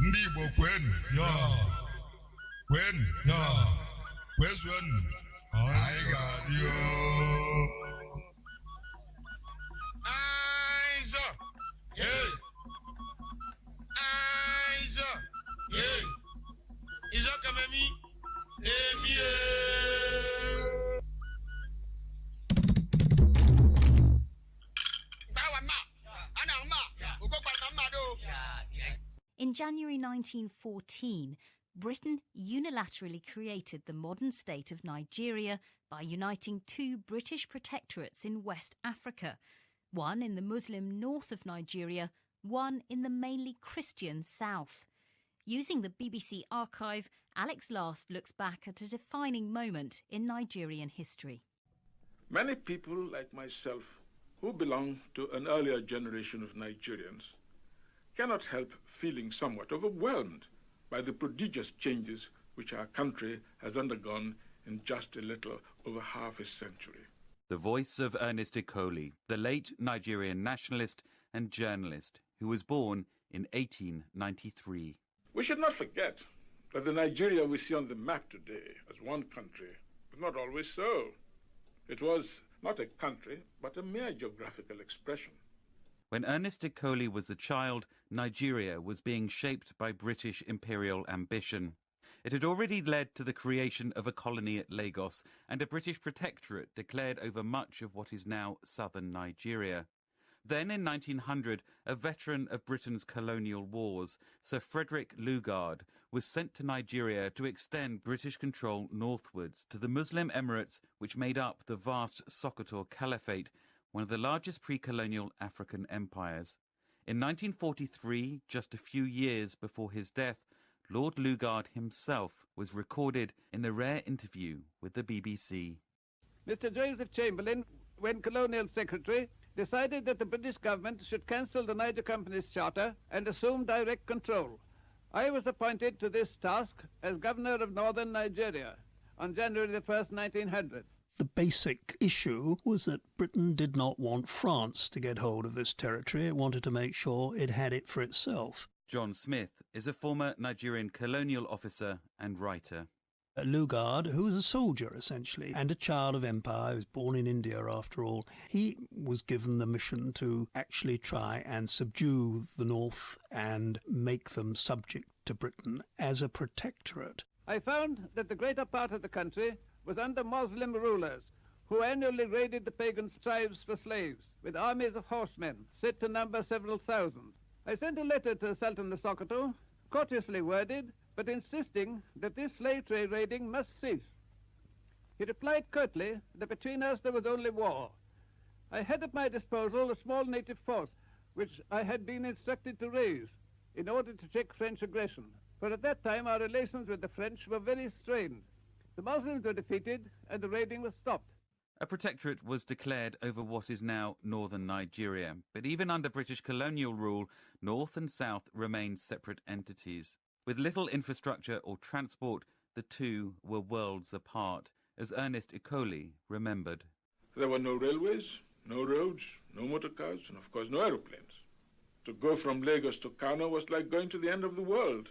Ndị Igbo kwenu yo kwenu yo kwezuonu anyị ga-adị o. Aizo hey Aizo hey Izo kamemi emie. In January 1914, Britain unilaterally created the modern state of Nigeria by uniting two British protectorates in West Africa, one in the Muslim north of Nigeria, one in the mainly Christian south. Using the BBC archive, Alex Last looks back at a defining moment in Nigerian history. Many people like myself who belong to an earlier generation of Nigerians cannot help feeling somewhat overwhelmed by the prodigious changes which our country has undergone in just a little over half a century. The voice of Ernest Ikoli, the late Nigerian nationalist and journalist who was born in 1893. We should not forget that the Nigeria we see on the map today as one country was not always so. It was not a country, but a mere geographical expression. When Ernest Ikoli was a child, Nigeria was being shaped by British imperial ambition. It had already led to the creation of a colony at Lagos and a British protectorate declared over much of what is now southern Nigeria. Then in 1900, a veteran of Britain's colonial wars, Sir Frederick Lugard, was sent to Nigeria to extend British control northwards to the Muslim Emirates which made up the vast Sokoto Caliphate, one of the largest pre-colonial African empires. In 1943, just a few years before his death, Lord Lugard himself was recorded in a rare interview with the BBC. Mr. Joseph Chamberlain, when Colonial Secretary, decided that the British government should cancel the Niger Company's charter and assume direct control. I was appointed to this task as Governor of Northern Nigeria on January the 1st, 1900. The basic issue was that Britain did not want France to get hold of this territory. It wanted to make sure it had it for itself. John Smith is a former Nigerian colonial officer and writer. Lugard, who was a soldier essentially and a child of empire, he was born in India after all, he was given the mission to actually try and subdue the north and make them subject to Britain as a protectorate. I found that the greater part of the country was under Muslim rulers who annually raided the pagan tribes for slaves with armies of horsemen said to number several thousand. I sent a letter to Sultan of Sokoto, courteously worded, but insisting that this slave trade raiding must cease. He replied curtly that between us there was only war. I had at my disposal a small native force which I had been instructed to raise in order to check French aggression, for at that time our relations with the French were very strained. The Muslims were defeated and the raiding was stopped. A protectorate was declared over what is now northern Nigeria, but even under British colonial rule, north and south remained separate entities. With little infrastructure or transport, the two were worlds apart, as Ernest Ikoli remembered. There were no railways, no roads, no motorcars, and of course no aeroplanes. To go from Lagos to Kano was like going to the end of the world.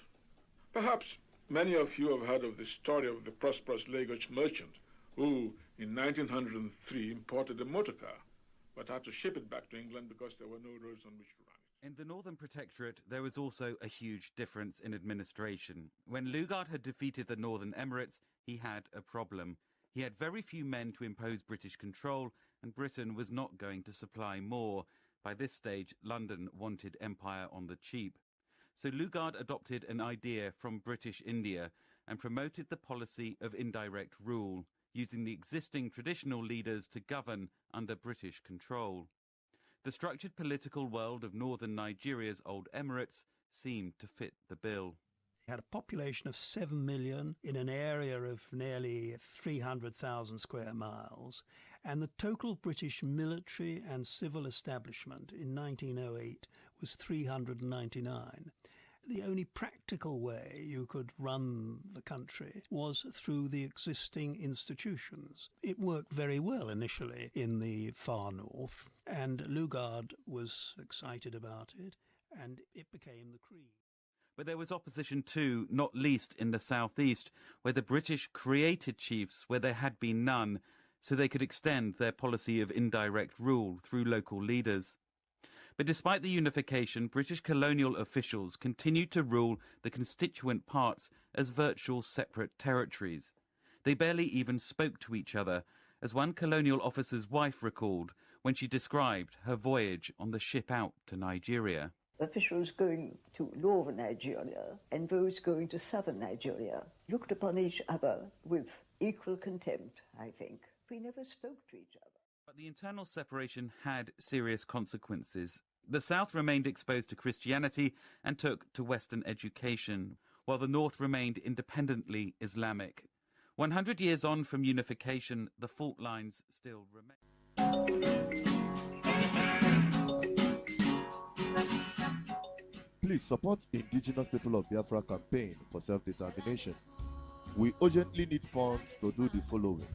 Perhaps many of you have heard of the story of the prosperous Lagos merchant who, in 1903, imported a motorcar, but had to ship it back to England because there were no roads on which to run it. In the Northern Protectorate, there was also a huge difference in administration. When Lugard had defeated the Northern Emirates, he had a problem. He had very few men to impose British control, and Britain was not going to supply more. By this stage, London wanted empire on the cheap. So Lugard adopted an idea from British India and promoted the policy of indirect rule, using the existing traditional leaders to govern under British control. The structured political world of northern Nigeria's old emirates seemed to fit the bill. It had a population of 7 million in an area of nearly 300,000 square miles, and the total British military and civil establishment in 1908 was 399. The only practical way you could run the country was through the existing institutions. It worked very well initially in the far north, and Lugard was excited about it, and it became the creed. But there was opposition too, not least in the southeast, where the British created chiefs where there had been none, so they could extend their policy of indirect rule through local leaders. But despite the unification, British colonial officials continued to rule the constituent parts as virtual separate territories. They barely even spoke to each other, as one colonial officer's wife recalled when she described her voyage on the ship out to Nigeria. Officials going to northern Nigeria and those going to southern Nigeria looked upon each other with equal contempt, I think. We never spoke to each other. But the internal separation had serious consequences. The South remained exposed to Christianity and took to Western education, while the North remained independently Islamic. 100 years on from unification, the fault lines still remain. Please support Indigenous People of Biafra campaign for self-determination. We urgently need funds to do the following: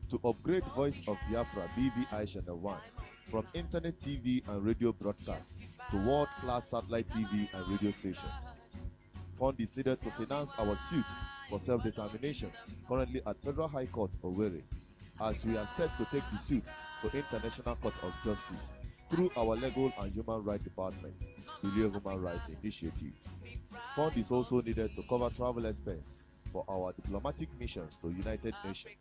to upgrade Voice of Biafra BVI Channel 1 from internet TV and radio broadcast to world-class satellite TV and radio station. Fund is needed to finance our suit for self-determination currently at Federal High Court, Owerri, as we are set to take the suit to International Court of Justice through our Legal and Human Rights Department, Billion Human Rights Initiative. Fund is also needed to cover travel expense for our diplomatic missions to United Nations,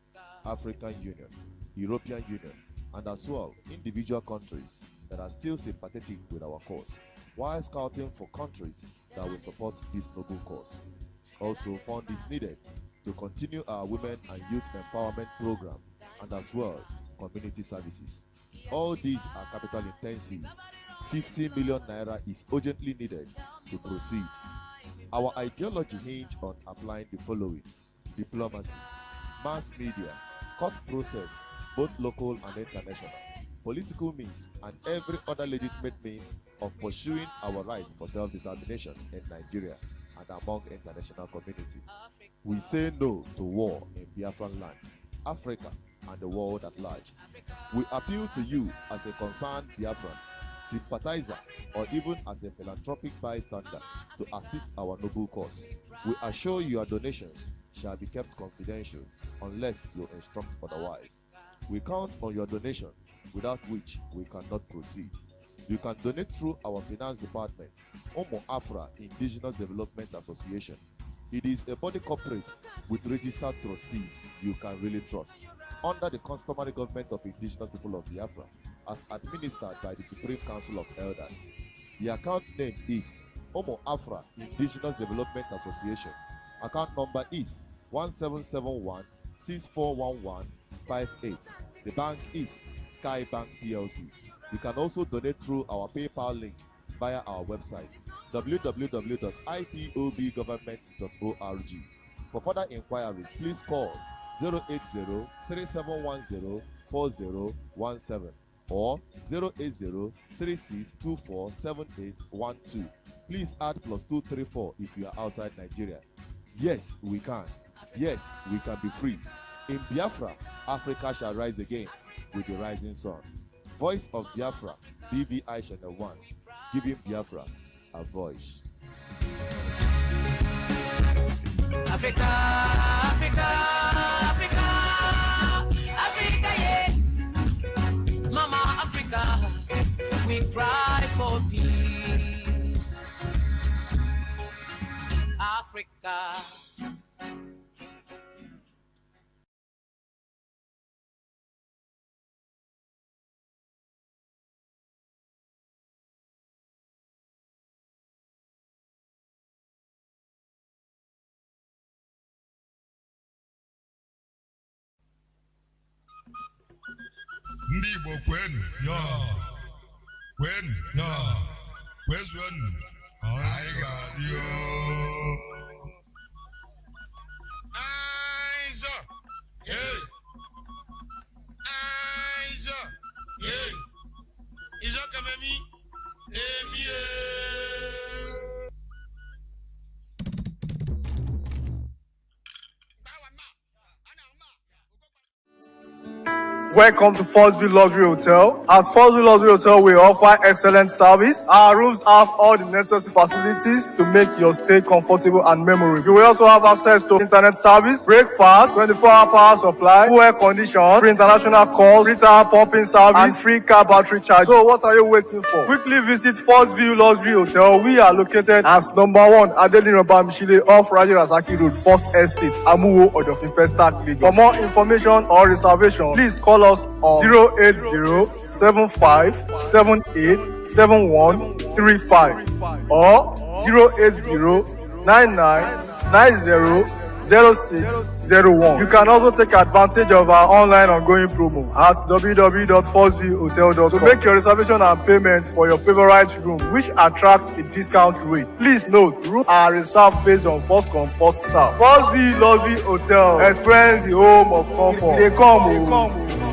African Union, European Union, and as well individual countries that are still sympathetic with our cause, while scouting for countries that will support this noble cause. Also, fund is needed to continue our women and youth empowerment program and as well community services. All these are capital intensive. 50 million naira is urgently needed to proceed. Our ideology hinges on applying the following: diplomacy, mass media, court process, both local and international, political means, and every other legitimate means of pursuing our right for self-determination in Nigeria and among international community. We say no to war in Biafran land, Africa, and the world at large. We appeal to you as a concerned Biafran, sympathizer, or even as a philanthropic bystander to assist our noble cause. We assure your donations shall be kept confidential unless you instruct otherwise. We count on your donation, without which we cannot proceed. You can donate through our finance department, Omo Afra Indigenous Development Association. It is a body corporate with registered trustees you can really trust, under the customary government of Indigenous People of Biafra, as administered by the Supreme Council of Elders. The account name is Omo Afra Indigenous Development Association. Account number is 1771 6411 58. The bank is Sky Bank PLC. You can also donate through our PayPal link via our website www.ipobgovernment.org. For further inquiries, please call 080-3710-4017 or 080-3624-7812. Please add +234 if you are outside Nigeria. Yes, we can. Yes, we can be free. In Biafra, Africa shall rise again with the rising sun. Voice of Biafra, BVI Channel 1, giving Biafra a voice. Africa, Africa, Africa, Africa, yeah. Mama Africa, we cry for peace. Africa. Ndị Igbo kwenu ya, kwenu ya, kwezuonu, anyị ga-adị o. Aizo, hey, Aizo, hey, Izo kamemi, emi Welcome to First View Luxury Hotel. At First View Luxury Hotel, we offer excellent service. Our rooms have all the necessary facilities to make your stay comfortable and memorable. You will also have access to internet service, breakfast, 24-hour power supply, full air condition, free international calls, free tire pumping service, and free car battery charge. So what are you waiting for? Quickly visit First View Luxury Hotel. We are located at number 1 Adelino Bamishile off Raji Rasaki Road, First Estate, Amuwo, Odofin Festac, Lagos. For more information or reservation, please call us on 080-7578-7135 or 080-9990-0601. You can also take advantage of our online ongoing promo at www.firstviewhotel.com to make your reservation and payment for your favorite room, which attracts a discount rate. Please note, rooms are reserved based on first come, first serve. First View Luxury Hotel. Experience the home of comfort. They come.